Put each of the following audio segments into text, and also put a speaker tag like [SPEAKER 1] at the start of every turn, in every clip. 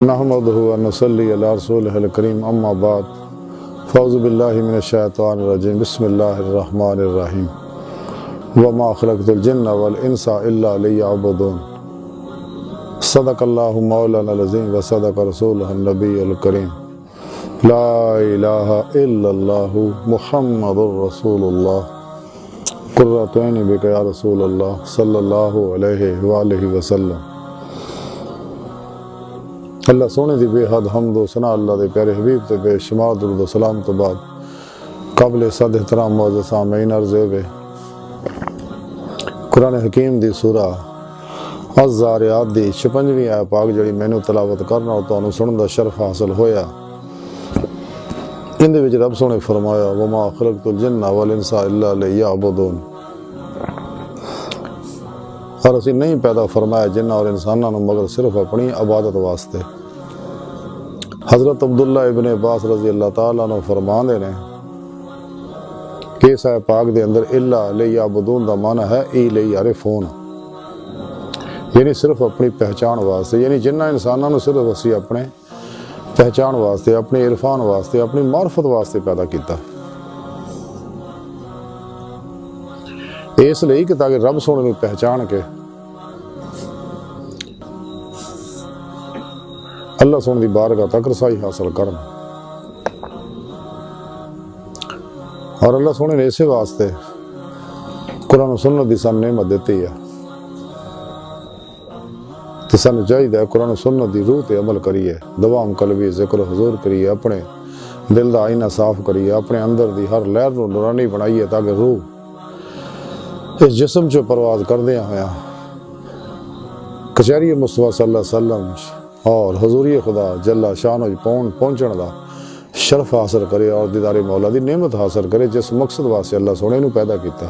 [SPEAKER 1] نحمده و نصلی علی رسولہ الکریم اما بعد فاعوذ باللہ من الشیطان الرجیم بسم اللہ الرحمن الرحیم وما خلقت الجن والانس الا لیعبدون صدق اللہ مولانا العظیم و صدق رسولہ النبی الکریم لا الہ الا اللہ محمد رسول اللہ قرۃ عینی بک یا رسول اللہ صلی اللہ علیہ وآلہ وسلم۔ اللہ سونے دی بے حد حمد و ثنا اللہ دے پیارے حبیب تے بے شمار درود و سلام تو بعد قابل صد احترام معزز سامعین عرض ہے قرآن حکیم دی سورہ الزاریات دی 56ویں آیت پاک جڑی مینوں تلاوت کرنا اور تانوں سنن دا شرف حاصل ہویا، ان دے وچ رب سونے فرمایا وما خلقت الجن والانس الا لیعبدون، اور اسی نہیں پیدا فرمایا جنہ اور انسانوں مگر صرف اپنی عبادت واسطے۔ حضرت عبداللہ ابن عباس رضی اللہ تعالیٰ عنہ فرماندے نے کہ اس آیت پاک دے اندر الا لیعبدون دا معنی ہے ای لیعرفون، یعنی صرف اپنی پہچان واسطے، یعنی جنہ انسانوں صرف اسی اپنے پہچان واسطے، اپنے عرفان واسطے، اپنی معرفت واسطے پیدا کیتا، اس لیے کہ تاکہ رب سونے میں پہچان کے اللہ سونے دی بارگاہ تک رسائی حاصل کرنا، اور اللہ سونے نے اسے واسطے قرآن و سنت دی سان نعمت دیتی ہے کہ سانو چاہیے قرآن و سنت دی روح تے عمل کریے، دوام قلبی ذکر و حضور کریے، اپنے دل دا آئینہ صاف کریے، اپنے اندر دی ہر لہر نو نورانی بنائیے تاکہ روح اس جسم چو پرواز کردیا ہویا کچہری مصطفیٰ صلی اللہ علیہ وسلم اور حضوری خدا جل شانہ پہنچن دا شرف حاصل کرے اور دیدار مولا دی نعمت حاصل کرے، جس مقصد واسطے اللہ سونے نو پیدا کیتا۔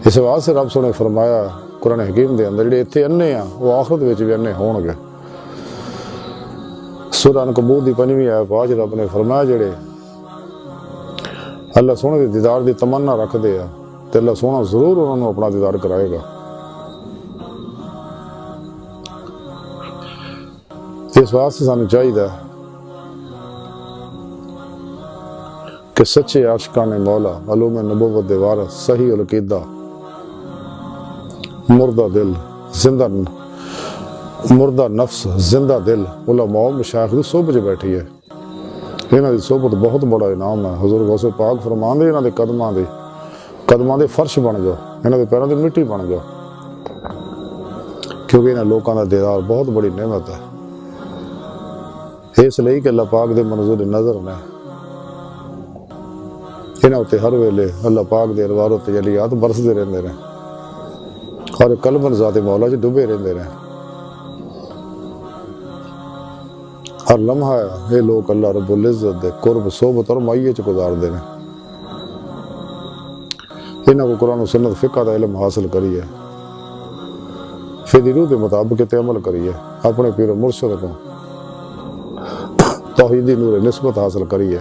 [SPEAKER 1] اس واسطے رب سونے فرمایا قرآن حکیم دے اندر جڑے اتھے انے ہیں وہ آخرت وچ بھی انے ہون گے۔ سورہ عنکبوت دی 5ویں آیت پاک رب نے فرمایا جڑے اللہ سونے دے دیدار دی تمنا رکھ دے ہیں تے اللہ سونا ضرور انہوں نے اپنا دیدار کرائے گا۔ اس واسطے سانو چاہیے کہ سچے عاشقان مولا، علوم نبوت دے وارث، صحیح العقیدہ، مردہ نفس زندہ دل علماء مشایخ دی صحبت وچ بیٹھی ہے، انہاں دی صحبت بہت بڑا انعام ہے۔ حضور غوث پاک فرماندے انہاں دے قدماں دے فرش بن جاؤ، انہاں دے پیراں دی مٹی بن جاؤ، کیونکہ انہاں لوکاں دا دیدار بہت بڑی نعمت ہے۔ اس لیے کہ اللہ پاک دے منظور نظر نے انہاں تے ہر ویلے اللہ پاک دے انوار و تجلیات برسدے رہندے نے اور قلباً ذات مولا چ ڈبے رہندے نے۔ ہر لمحہ یہ لوگ اللہ رب العزت دے قرب صحبت اور معیے چ گزاردے نے۔ انہاں کو قرآن و سنت فقہ دا علم حاصل کریے، فی روح دے مطابق عمل کریے، اپنے پیر و مرشد کو توحیدی نور نسبت حاصل کریے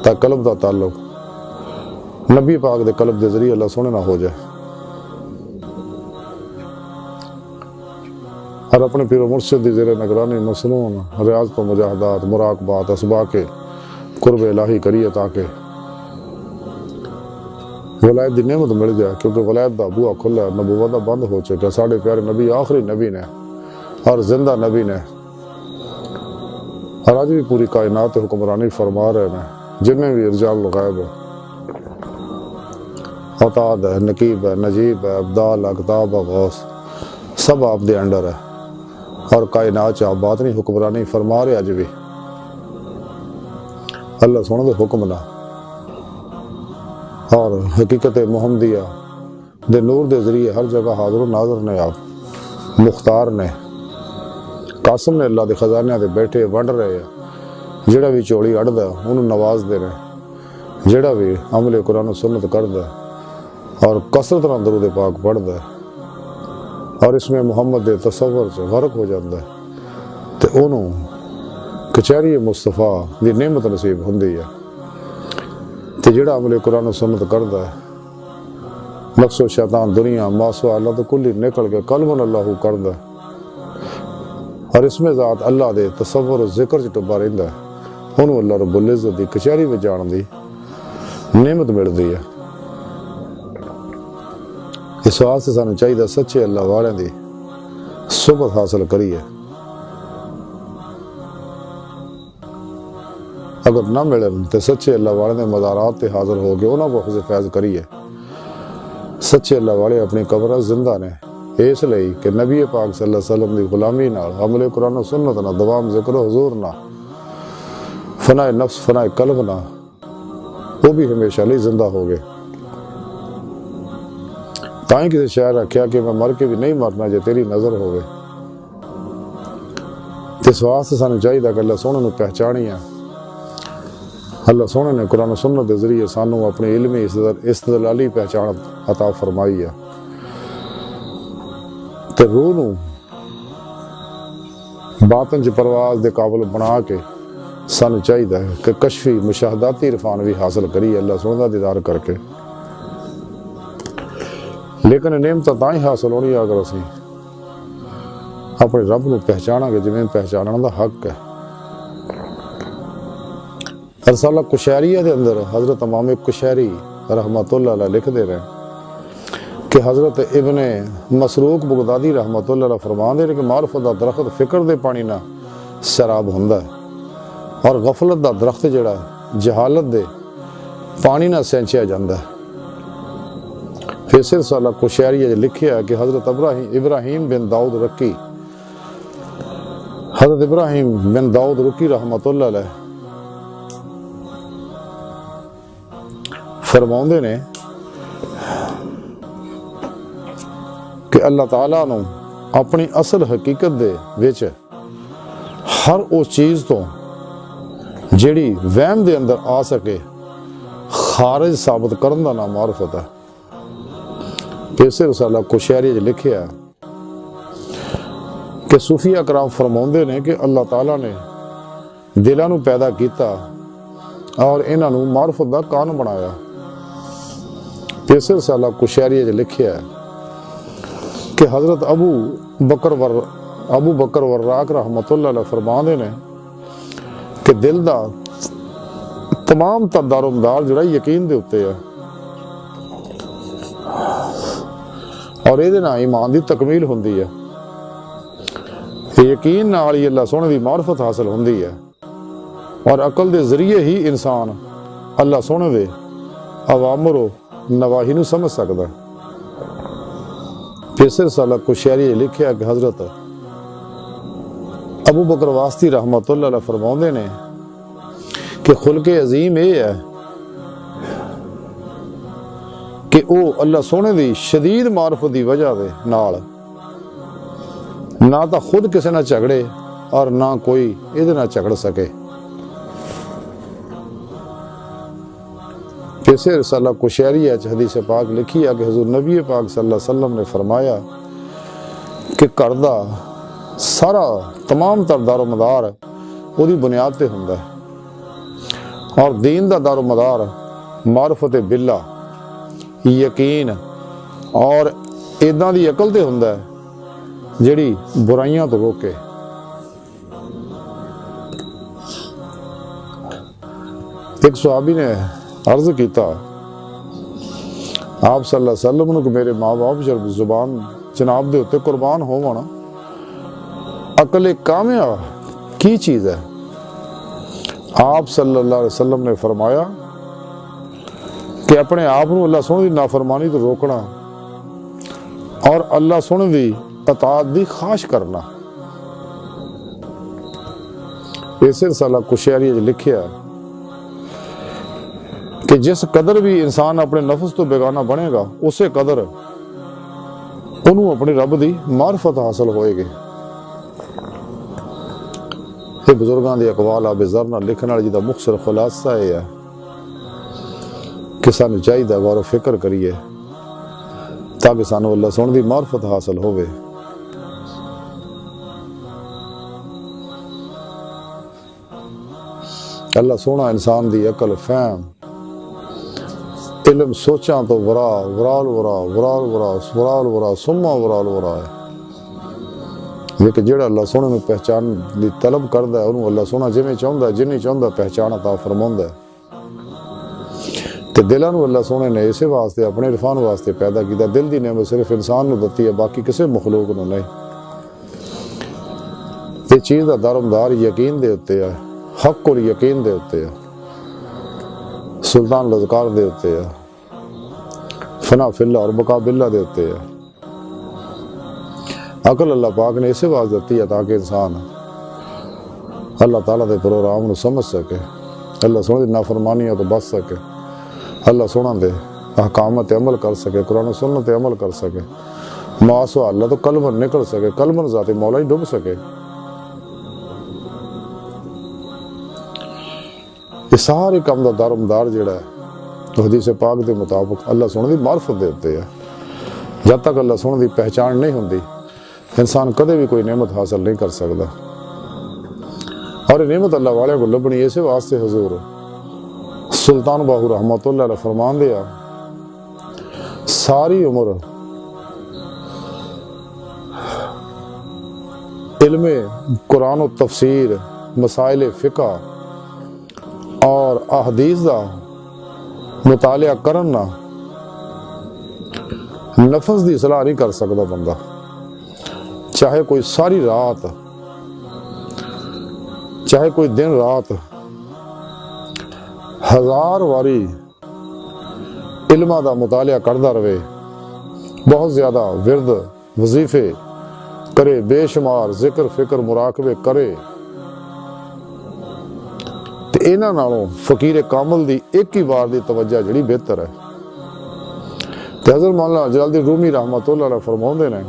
[SPEAKER 1] تا قلب دا تعلق نبی پاک دے قلب دے ذریعے اللہ سونے نہ ہو جائے، اور اپنے پیر و مرشد دی زیر نگرانی مسنون ریاضت و مجاہدات مراقبات اسباق قرب الہی کریے تاکہ ولایت دی نعمت مل جائے، کیونکہ ولایت دا بوا کھلا ہے، نبوت دا بند ہو چکا۔ ساڑھے پیارے نبی آخری نبی نے اور زندہ نبی نے، اور آج بھی پوری کائنات حکمرانی فرما رہے ہیں، جنہیں بھی رجال الغیب ہے، عطاد ہے، نقیب ہے، نجیب ہے، ابدال، اقتاب، غوث، سب آپ دے انڈر ہے، اور کائنات چاہ باطنی حکمرانی فرما رہے آج بھی اللہ سونے دے حکم نہ، اور حقیقت محمدیہ دے نور دے ذریعے ہر جگہ حاضر و ناظر نے، آپ مختار نے، قاسم نے، اللہ دے خزانے دے بیٹھے ونڈ رہے ہیں، جڑا بھی چوڑی اڑدا انہوں نواز دے رہے، جڑا بھی عمل قرآن و سنت کردا اور کثرت نال درود پاک پڑھدا اور اس میں محمد دے تصور سے غرق ہو جاتا ہے تے انہوں کچہری مصطفیٰ دی نعمت نصیب ہوندی ہے۔ تے جڑا عمل قرآن و سنت کردا ہے نفس و شیطان دنیا ماسوا اللہ تو کلی نکل کے قلب اللہ کردا ہے، اور اس میں ذات اللہ دے تصور و ذکر چ ٹبا رہندا ہے، انہوں اللہ رب العزت دی کچہری وچ جان دی نعمت ملدی ہے۔ اس واسطے سانوں چاہیے سچے اللہ والوں دی صحبت حاصل کریے، اگر نہ ملن تو سچے اللہ والوں دے مزارات تے حاضر ہو کے انہاں کو اخذ فیض کریے۔ سچے اللہ والے اپنی قبراں زندہ نے اس لئی کہ نبی پاک صلی اللہ علیہ وسلم دی غلامی نال، عمل قرآن و سنت نال، دوام ذکر و حضور نال، فنا نفس فنا قلب نال، وہ بھی ہمیشہ لئی زندہ ہو گئے۔ تائیں کسی شاعر رکھیا کہ میں مر کے بھی نہیں مرنا جے تیری نظر ہوگے۔ اس واسطے سانوں چاہیے کہ اللہ سونے نو پہچانیے۔ اللہ سونے نے قرآن و سنت کے ذریعے سانوں اپنی علمی استدلالی پہچان عطا فرمائی ہے، تے روح نو باطن چ پرواز دے قابل بنا کے سانوں چاہیے کہ کشفی مشاہداتی عرفان بھی حاصل کریے اللہ سونے دا دیدار کر کے۔ لیکن نعمت تاں ہی حاصل ہونی اگر اسی اپنے رب نو پہچانا گے جویں پہچاننا دا حق ہے۔ رسالہ قشیریہ دے اندر حضرت امام قشیری رحمۃ اللہ علیہ لکھ دے رہے کہ حضرت ابن مسروق بغدادی رحمۃ اللہ علیہ فرما دے رہے کہ معرفت دا درخت فکر دے پانی نہ سراب ہوندا ہے، اور غفلت دا درخت جڑا جہالت دے پانی نہ سینچیا جاندا ہے۔ پھر رسالہ قشیریہ لکھیا ہے کہ حضرت ابراہیم بن داؤد رکی، حضرت ابراہیم بن داؤد رکی رحمۃ اللہ علیہ فرماؤندے نے کہ اللہ تعالیٰ نو اپنی اصل حقیقت دے وچ ہر اس چیز تو جیڑی وہم دے اندر آ سکے خارج ثابت کرن دا نام معرفت ہے۔ پیسے رسالہ قشیری لکھیا کہ صوفیہ کرام فرماؤندے نے کہ اللہ تعالیٰ نے دلاں نو پیدا کیتا اور انہاں نو معرفت دا کان بنایا۔ پیسے رسالہ قشیری لکھیا کہ حضرت ابو بکر وراق رحمۃ اللہ علیہ فرماندے نے کہ دل دا تمام تر دار و مدار جڑا یقین دے اتے ہے، اور یہ ایمان دی تکمیل ہوندی ہے۔ یقین نال ہی اللہ سونے دی معرفت حاصل ہوندی ہے، اور عقل دے ذریعے ہی انسان اللہ سونے دے اوامر و نواہی نو سمجھ سکتا ہے۔ پھر رسالہ قشیری لکھیا کہ حضرت ابو بکر واسطی رحمۃ اللہ علیہ فرماؤندے نے کہ خلق عظیم یہ ہے کہ او اللہ سونے دی شدید معرفت دی وجہ دے نال نہ تا خود کسے نہ جھگڑے اور نہ کوئی ادھے نہ جھگڑ سکے۔ کیسے رسالہ قشیریہ حدیث پاک لکھی ہے کہ حضور نبی پاک صلی اللہ علیہ وسلم نے فرمایا کہ گھر دا سارا تمام تر دار و مدار وہ دی بنیاد تے ہوندا ہے، اور دین دا دار و مدار معرفت باللہ یقین اور ایداں دی عقل تے ہوندا ہے جڑی برائیاں تو روکے۔ ایک صحابی نے عرض کیتا آپ صلی اللہ علیہ وسلم نے کہ میرے ماں باپ جب زبان جناب دے ہوتے قربان ہو نا، عقل کاملہ کی چیز ہے؟ آپ صلی اللہ علیہ وسلم نے فرمایا کہ اپنے آپ کو اللہ سونے دی نافرمانی تو روکنا اور اللہ سونے دی اطاعت دی خواہش کرنا۔ ایسے رسالہ قشیری لکھیا کہ جس قدر بھی انسان اپنے نفس تو بیگانہ بنے گا اسے قدر انہوں اپنی رب دی معرفت حاصل ہوئے گی۔ یہ بزرگاں دی اقوال آب ذرنا لکھنا جی دا مختصر خلاصہ ہے کہ سانو چاہیے غور و فکر کریے تاکہ سانو اللہ سونے دی معرفت حاصل ہوئے۔ اللہ سونا انسان دی عقل فہم علم سوچاں تو ورال ورا ورال ورا ورال ورا سما ورال ورا ہے، لیکن جڑا اللہ سونے میں پہچان دی طلب کردا ہے انہوں اللہ سونا جویں چاہندا ہے جنہیں چاہندا پہچان عطا فرماوندا ہے تے دلاں نوں اللہ سونے نے اسے واسطے اپنے عرفان واسطے پیدا کیتا دل دی نعمت صرف انسان نوں دتی ہے باقی کسی مخلوق نوں نہیں تے چیز دا دارمدار یقین دے اتے ہے حق اور یقین دے اتے ہے سلطان لذکار دے اتے ہے فنا فی اللہ اور بقا باللہ دے اتے ہے عقل اللہ پاک نے اسے واسطے دتی ہے تاکہ انسان اللہ تعالیٰ دے پروگرام نو سمجھ سکے اللہ سونے دی نافرمانیوں تو بچ سکے اللہ سونا دے احکامات تے عمل کر سکے قرآن و سنت تے عمل کر سکے معاصو اللہ تو قلبن نکل سکے قلبن ذات مولا ہی ڈوب سکے یہ سارے کام دا دارمدار جڑا ہے تو حدیث پاک دے مطابق اللہ سونے دی معرفت دے ہوتے ہیں جب تک اللہ سونے دی پہچان نہیں ہوندی انسان کدے بھی کوئی نعمت حاصل نہیں کر سکتا اور یہ نعمت اللہ والے کو لبنی اسے واسطے حضور سلطان باہو رحمت اللہ علیہ فرمان دیا ساری عمر علم قرآن و تفسیر مسائل فقہ اور احادیث دا مطالعہ کرنا نفس دی اصلاح نہیں کر سکتا بندہ چاہے کوئی ساری رات چاہے کوئی دن رات ہزار واری علمہ دا مطالعہ کردا رہے بہت زیادہ ورد وظیفے کرے بے شمار ذکر فکر مراقبے کرے تے انہاں نالوں فقیر کامل دی ایک ہی بار دی توجہ جڑی بہتر ہے تے حضرت مولانا جلال الدین رومی رحمت اللہ علیہ فرماؤندے نے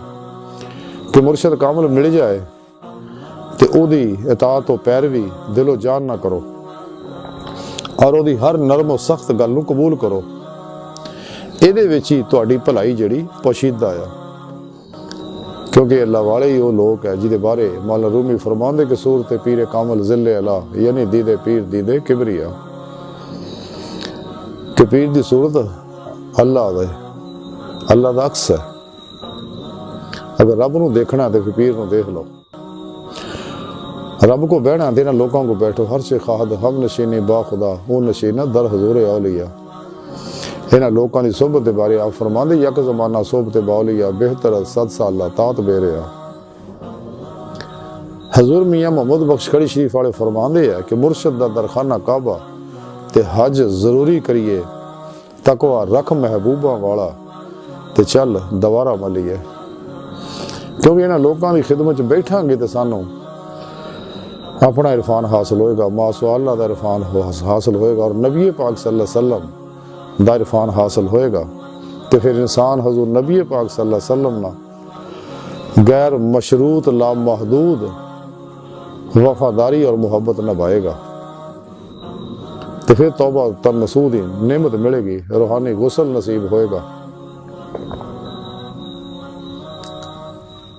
[SPEAKER 1] کہ مرشد کامل مل جائے تے او دی اطاعت و پیروی دل و جان نہ کرو اور او دی ہر نرم و سخت گل نوں قبول کرو ایدے وچ ہی تہاڈی بھلائی جڑی پوشیدہ ہے کیونکہ اللہ والے ہی وہ لوگ ہے جہدے بارے مولانا رومی فرماندے کہ صورت پیر کامل ذل اللہ یعنی دیدے پیر دیدے کبریا کہ پیر دی صورت اللہ دا عکس ہے اگر رب نو دیکھنا ہے تو پیر نو دیکھ لو رب کو بہنا دینا لوگوں کو بیٹھو ہر سے خواہد ہم نشینی با خدا وہ نشینہ در حضور اولیاء انہاں لوکاں دی صحبت دے بارے آپ فرماندے یک زمانہ صحبت باولیاء بہتر 7 سالہ طاعت بے رہا حضور میاں محمد بخش کھڑی شریف والے فرماندے ہے کہ مرشد دا درخانہ کعبہ تے حج ضروری کریے تقوی رکھ محبوبہ والا تے چل دوارہ ملیے کیونکہ انہاں لوکاں دی خدمت بیٹھاں گے تے سانوں اپنا عرفان حاصل ہوئے گا معصو اللہ دا عرفان حاصل ہوئے گا اور نبی پاک صلی اللہ علیہ وسلم دا عرفان حاصل ہوئے گا تو پھر انسان حضور نبی پاک صلی اللہ علیہ وسلم نہ غیر مشروط لامحدود وفاداری اور محبت نبھائے گا تو پھر توبہ تر نصود نعمت ملے گی روحانی غسل نصیب ہوئے گا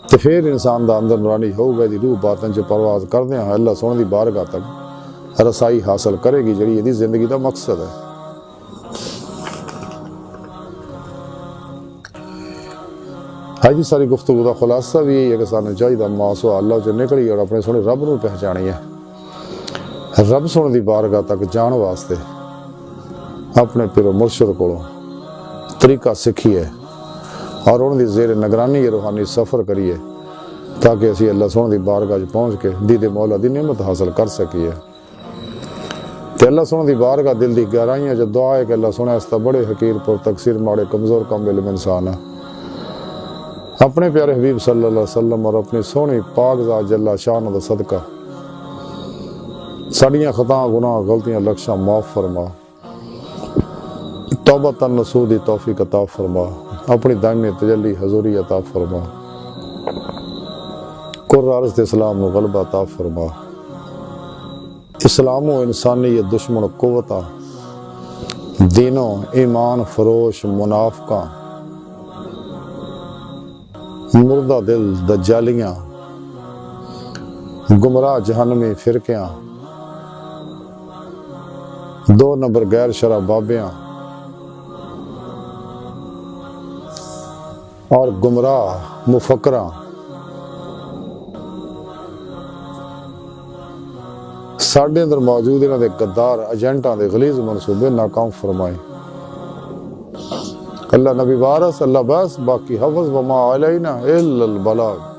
[SPEAKER 1] تو پھر انسان دا اندر نورانی ہوگا دی روح باطن چ پرواز کردے ہیں اللہ سونے دی بارگاہ تک رسائی حاصل کرے گی جڑی یہ زندگی دا مقصد ہے آج دی ساری گفتگو دا خلاصہ بھی یہی ہے کہ سانو چاہیے معصو اللہ چ نکلی اور اپنے سونے رب نو پہچانی ہے رب سونے دی بارگاہ تک جان واسطے اپنے پیر مرشد کو طریقہ سکھیے اور ان دی زیر نگرانی یہ روحانی سفر کریے تاکہ اسی اللہ سونے دی بارگاہ پہنچ کے دید مولا دی نعمت حاصل کر سکیے کہ اللہ سونے دی بارگاہ دل دی گہرائیاں جو دعا ہے کہ اللہ سونے استا بڑے حقیر پر تقصیر ماڑے کمزور کم علم انسان ہے اپنے پیارے حبیب صلی اللہ علیہ وسلم اور اپنی سونی پاک ذات جل شان دا صدقہ ساڑیاں خطاں گناہ غلطیاں لکشاں معاف فرما توبہ تن نصودی توفیق عطا فرما اپنی دائمی تجلی حضوری عطا فرما قرآن عرض اسلام و غلبہ عطا فرما اسلام و انسانیت دشمن قوتاں دینوں ایمان فروش منافقاں مردہ دل دجالیاں گمراہ جہنمی فرقیاں 2 نمبر غیر شرع بابیاں اور گمراہ مفکراں ساڈے اندر موجود انہاں دے غدار ایجنٹاں دے غلیظ منصوبے ناکام فرمائے۔ اللہ نبی وارث، اللہ بس، باقی حفظ وما علینا الا البلاغ۔